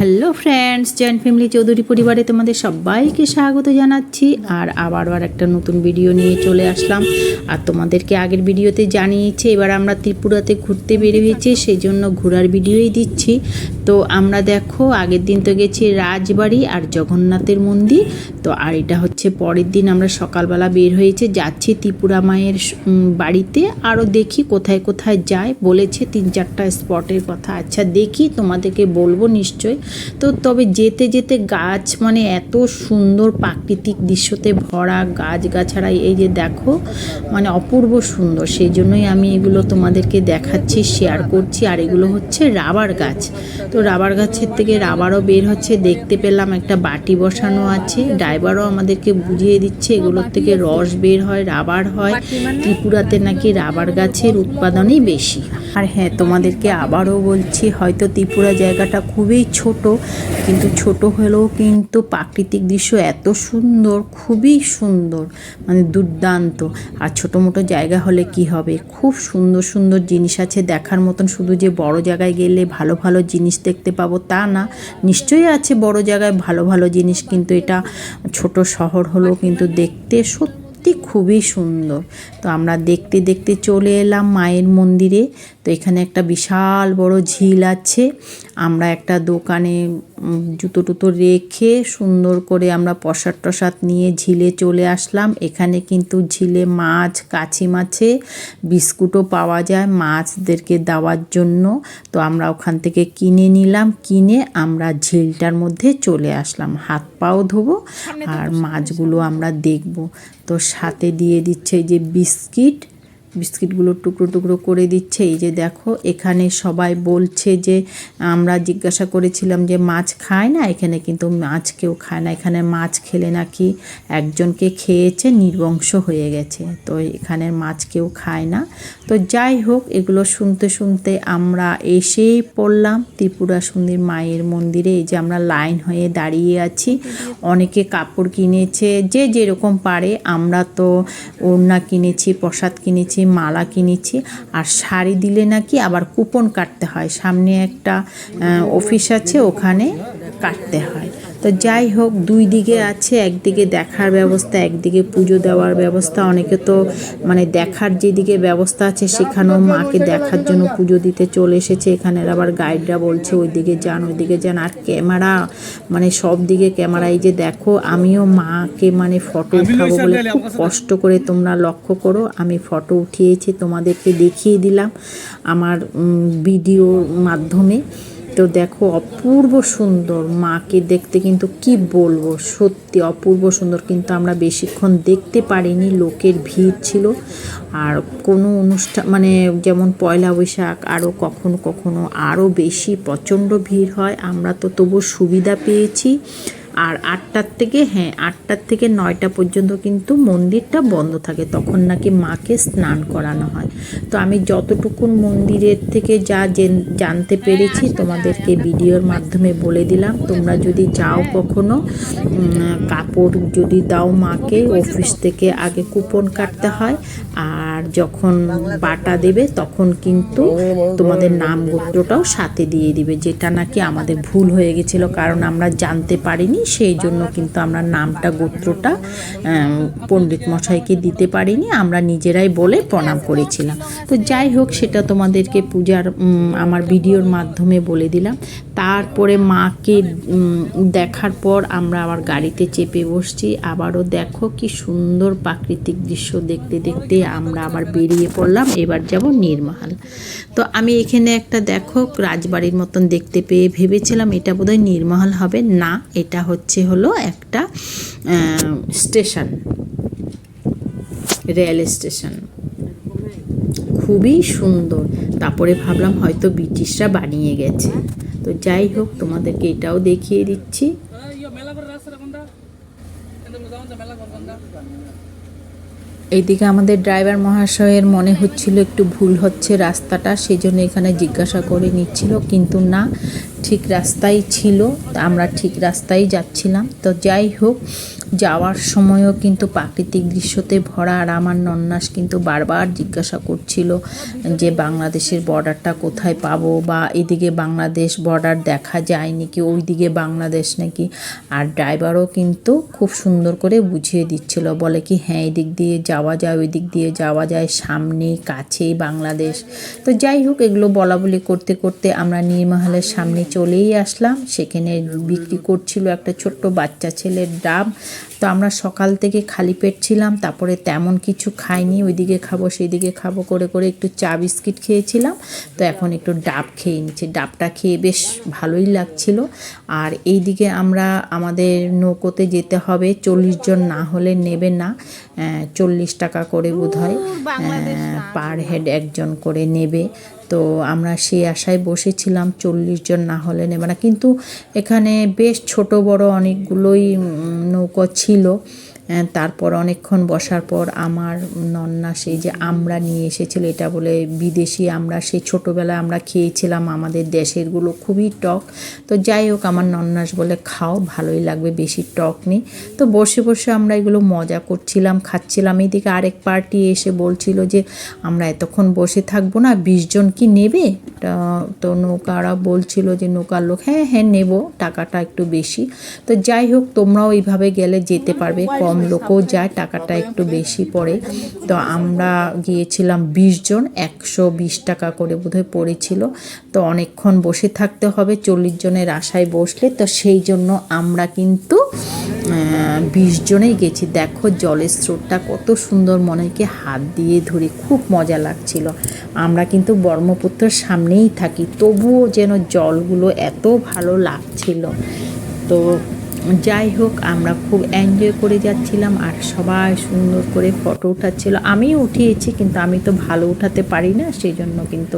Hello friends, joint family Chowdhury পরিবারে তোমাদের সবাইকে স্বাগত জানাচ্ছি। আর আবার একটা নতুন ভিডিও নিয়ে চলে আসলাম। আর তোমাদেরকে আগের ভিডিওতে জানিয়েছি এবার আমরা ত্রিপুরাতে ঘুরতে বের হয়েছি, সেই জন্য ঘোরার ভিডিওই দিচ্ছি। তো আমরা দেখো আগের দিন তো গেছি রাজবাড়ি আর জগন্নাথের মন্দির। তো আর এটা হচ্ছে পরের দিন আমরা সকালবেলা বের হয়েছে যাচ্ছি ত্রিপুরা মায়ের বাড়িতে। আরও দেখি কোথায় কোথায় যায়, বলেছে 3-4টা স্পটের কথা। আচ্ছা দেখি, তোমাদেরকে বলবো নিশ্চয়। তো তবে যেতে যেতে গাছ মানে এত সুন্দর প্রাকৃতিক দৃশ্যতে ভরা, গাছগাছাড়া এই যে দেখো মানে অপূর্ব সুন্দর। সেই জন্যই আমি এগুলো তোমাদেরকে দেখাচ্ছি, শেয়ার করছি। আর এগুলো হচ্ছে রাবার গাছ। তো রাবার গাছের থেকে রাবারও বের হচ্ছে, দেখতে পেলাম একটা বাটি বসানো আছে। ড্রাইভারও আমাদেরকে বুঝিয়ে দিচ্ছে এগুলোর থেকে রস বের হয়, রাবার হয়। ত্রিপুরাতে নাকি রাবার গাছের উৎপাদনই বেশি। আর হ্যাঁ, তোমাদেরকে আবারও বলছি, হয়তো ত্রিপুরা জায়গাটা খুবই ছোট, কিন্তু ছোট হলেও কিন্তু প্রাকৃতিক দৃশ্য এত সুন্দর, খুবই সুন্দর, মানে দুর্দান্ত। আর ছোটো মোটো জায়গা হলে কি হবে, খুব সুন্দর সুন্দর জিনিস আছে দেখার মতন। শুধু যে বড় জায়গায় গেলে ভালো ভালো জিনিস দেখতে পাবো তা না, নিশ্চয়ই আছে বড় জায়গায় ভালো ভালো জিনিস, কিন্তু এটা ছোট শহর হলেও কিন্তু দেখতে সত্যি খুবই সুন্দর। তো আমরা দেখতে দেখতে চলে এলাম মায়ের মন্দিরে। তো এখানে একটা বিশাল বড় ঝিল আছে। আমরা একটা দোকানে জুতো টুতো রেখে সুন্দর করে আমরা প্রসাদ টসাদ নিয়ে ঝিলে চলে আসলাম। এখানে কিন্তু ঝিলে মাছ, কাছি মাছে বিস্কুটও পাওয়া যায় মাছদেরকে দেওয়ার জন্য। তো আমরা ওখান থেকে কিনে নিলাম, কিনে আমরা ঝিলটার মধ্যে চলে আসলাম। হাত পাও ধোবো আর মাছগুলো আমরা দেখব। তো সাথে দিয়ে দিচ্ছে এই যে বিস্কিটগুলো টুকরো টুকরো করে দিচ্ছে। এই যে দেখো, এখানে সবাই বলছে যে আমরা জিজ্ঞাসা করেছিলাম যে মাছ খায় না, এখানে কিন্তু মাছ কেউ খায় না। এখানে মাছ খেলে নাকি একজনকে খেয়েছে, নির্বংশ হয়ে গেছে। তো এখানের মাছ কেউ খায় না। তো যাই হোক, এগুলো শুনতে শুনতে আমরা এসেই পড়লাম ত্রিপুরা সুন্দরী মায়ের মন্দিরে। এই যে আমরা লাইন হয়ে দাঁড়িয়ে আছি, অনেকে কাপড় কিনেছে যে যেরকম পারে। আমরা তো ওড়না কিনেছি, প্রসাদ কিনেছি, মালা কিনেছি। আর শাড়ি দিলে নাকি আবার কুপন কাটতে হয়, সামনে একটা অফিস আছে, ওখানে কাটতে হয়। তো যাই হোক, দুই দিকে আছে, একদিকে দেখার ব্যবস্থা, একদিকে পুজো দেওয়ার ব্যবস্থা। অনেকে তো মানে দেখার যেদিকে ব্যবস্থা আছে সেখানেও মাকে দেখার জন্য পুজো দিতে চলে এসেছে। এখানের আবার গাইডরা বলছে ওইদিকে যান, ওইদিকে যান। আর ক্যামেরা মানে সব দিকে ক্যামেরা। এই যে দেখো, আমিও মাকে মানে ফটো উঠাবো বলে খুব কষ্ট করে, তোমরা লক্ষ্য করো, আমি ফটো উঠিয়েছি, তোমাদেরকে দেখিয়ে দিলাম আমার ভিডিওর মাধ্যমে। তো দেখো অপূর্ব সুন্দর, মাকে দেখতে কিন্তু কি বলবো, সত্যি অপূর্ব সুন্দর। কিন্তু আমরা বেশিক্ষণ দেখতে পারিনি, লোকের ভিড় ছিল। আর কোনো অনুষ্ঠান মানে যেমন পয়লা বৈশাখ আরও কখনো কখনো আরও বেশি প্রচণ্ড ভিড় হয়। আমরা তো তবু সুবিধা পেয়েছি। আর 8টার থেকে 9টা পর্যন্ত কিন্তু মন্দিরটা বন্ধ থাকে, তখন নাকি মাকে স্নান করানো হয়। তো আমি যতটুকুন মন্দিরের থেকে যা জানতে পেরেছি তোমাদেরকে ভিডিওর মাধ্যমে বলে দিলাম। তোমরা যদি যাও কখনো, কাপড় যদি দাও মাকে, অফিস থেকে আগে কুপন কাটতে হয়। আর যখন বাটা দেবে তখন কিন্তু তোমাদের নাম গোত্রটাও সাথে দিয়ে দিবে, যেটা নাকি আমাদের ভুল হয়ে গেছিলো, কারণ আমরা জানতে পারিনি। সেই জন্য কিন্তু আমরা নামটা গোত্রটা পণ্ডিত মশাইকে দিতে পারিনি, আমরা নিজেরাই বলে প্রণাম করেছিলাম। তো যাই হোক, সেটা তোমাদেরকে পূজার আমার ভিডিওর মাধ্যমে বলে দিলাম। তারপরে মাকে দেখার পর আমরা আবার গাড়িতে চেপে বসছি। আবারও দেখো কি সুন্দর প্রাকৃতিক দৃশ্য দেখতে দেখতে আমরা আবার বেরিয়ে পড়লাম। এবার যাব নির্মহাল। তো আমি এখানে একটা দেখো রাজবাড়ির মতন দেখতে পেয়ে ভেবেছিলাম এটা বোধহয় নির্মহাল হবে না, এটা হলো একটা স্টেশন, রেল স্টেশন, খুবই সুন্দর। তারপরে ভাবলাম হয়তো ব্রিটিশরা বানিয়ে গেছে। তো যাই হোক, তোমাদেরকে এটাও দেখিয়ে দিচ্ছি। এইদিকে আমাদের ড্রাইভার মহাশয়ের মনে হচ্ছিল একটু ভুল হচ্ছে রাস্তাটা, সেই জন্য এখানে জিজ্ঞাসা করে নিচ্ছিল, কিন্তু না, ঠিক রাস্তাই ছিল, আমরা ঠিক রাস্তায় যাচ্ছিলাম। তো যাই হোক, যাওয়ার সময়ও কিন্তু প্রাকৃতিক দৃশ্যতে ভরা। আর আমার নন্নাস কিন্তু বারবার জিজ্ঞাসা করছিল যে বাংলাদেশের বর্ডারটা কোথায় পাবো, বা এদিকে বাংলাদেশ বর্ডার দেখা যায় নাকি, ওই দিকে বাংলাদেশ নাকি। আর ড্রাইভারও কিন্তু খুব সুন্দর করে বুঝিয়ে দিচ্ছিল, বলে কি হ্যাঁ এদিক দিয়ে যাওয়া যায়, ওই দিক দিয়ে যাওয়া যায়, সামনে কাছেই বাংলাদেশ। তো যাই হোক, এগুলো বলা বলি করতে করতে আমরা নীরমহলের সামনে চলেই আসলাম। সেখানে বিক্রি করছিল একটা ছোট্ট বাচ্চা ছেলের ডাব। তো আমরা সকাল থেকে খালি পেট ছিলাম, তারপরে তেমন কিছু খাইনি, ওইদিকে খাবো সেইদিকে খাবো করে করে একটু চা বিস্কিট খেয়েছিলাম। তো এখন একটু ডাব খেয়ে নিচ্ছি, ডাবটা খেয়ে বেশ ভালোই লাগছিল। আর এইদিকে আমরা আমাদের নৌকোতে যেতে হবে, 40 জন না হলে নেবে না, 40 টাকা করে বোধহয় পার হেড একজন করে নেবে। তো আমরা সেই আশায় বসেছিলাম, 40 জন না হলে নেবে না। কিন্তু এখানে বেশ ছোট বড় অনেকগুলোই নৌকো ছিল। তারপর অনেকক্ষণ বসার পর আমার নন্না সেই যে আমরা নিয়ে এসেছিল, এটা বলে বিদেশি আমরা, সেই ছোটোবেলায় আমরা খেয়েছিলাম, আমাদের দেশেরগুলো খুবই টক। তো যাই হোক, আমার নন্নাস বলে খাও ভালোই লাগবে, বেশি টক নেই। তো বসে বসে আমরা এগুলো মজা করছিলাম, খাচ্ছিলাম। এইদিকে আরেক পার্টি এসে বলছিল যে আমরা এতক্ষণ বসে থাকবো না, 20 জন কি নেবে? তো নৌকারা বলছিল যে নৌকার লোক হ্যাঁ হ্যাঁ নেব, টাকাটা একটু বেশি। তো যাই হোক, তোমরাও এইভাবে গেলে যেতে পারবে, কম লোকও যায়, টাকাটা একটু বেশি পড়ে। তো আমরা গিয়েছিলাম 20 জন, 120 টাকা করে বোধহয় পড়েছিল। তো অনেকক্ষণ বসে থাকতে হবে 40 জনের আশায় বসলে, তো সেই জন্য আমরা কিন্তু 20 জনেই গেছি। দেখো জলের স্রোতটা কত সুন্দর, মনে হয় কি হাত দিয়ে ধরে, খুব মজা লাগছিল। আমরা কিন্তু ব্রহ্মপুত্রের সামনেই থাকি, তবুও যেন জলগুলো এত ভালো লাগছিল। তো যাই হোক, আমরা খুব এনজয় করে যাচ্ছিলাম, আর সবাই সুন্দর করে ফটো উঠাচ্ছিল। আমিও উঠিয়েছি, কিন্তু আমি তো ভালো উঠাতে পারি না, সেই জন্য কিন্তু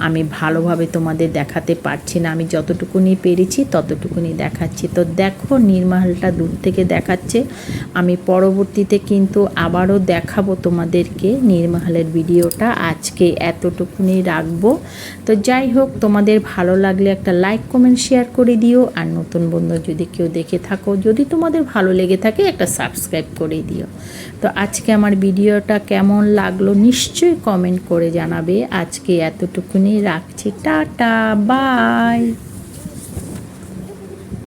আমি ভালোভাবে তোমাদের দেখাতে পারছি না। আমি যতটুকুনি পেরেছি ততটুকুনি দেখাচ্ছি। তো দেখো নীরমহলটা দূর থেকে দেখাচ্ছে। আমি পরবর্তীতে কিন্তু আবারও দেখাবো তোমাদেরকে নীরমহলের ভিডিওটা। আজকে এতটুকুনি রাখবো। তো যাই হোক, তোমাদের ভালো লাগলে একটা লাইক কমেন্ট শেয়ার করে দিও। আর নতুন বন্ধু যদি কেউ দেখে থাকো, যদি তোমাদের ভালো লেগে থাকে, একটা সাবস্ক্রাইব করে দিও। তো আজকে আমার ভিডিওটা কেমন লাগলো নিশ্চয়ই কমেন্ট করে জানাবে। আজকে এতটুকুনি রাখছি, টাটা বাই।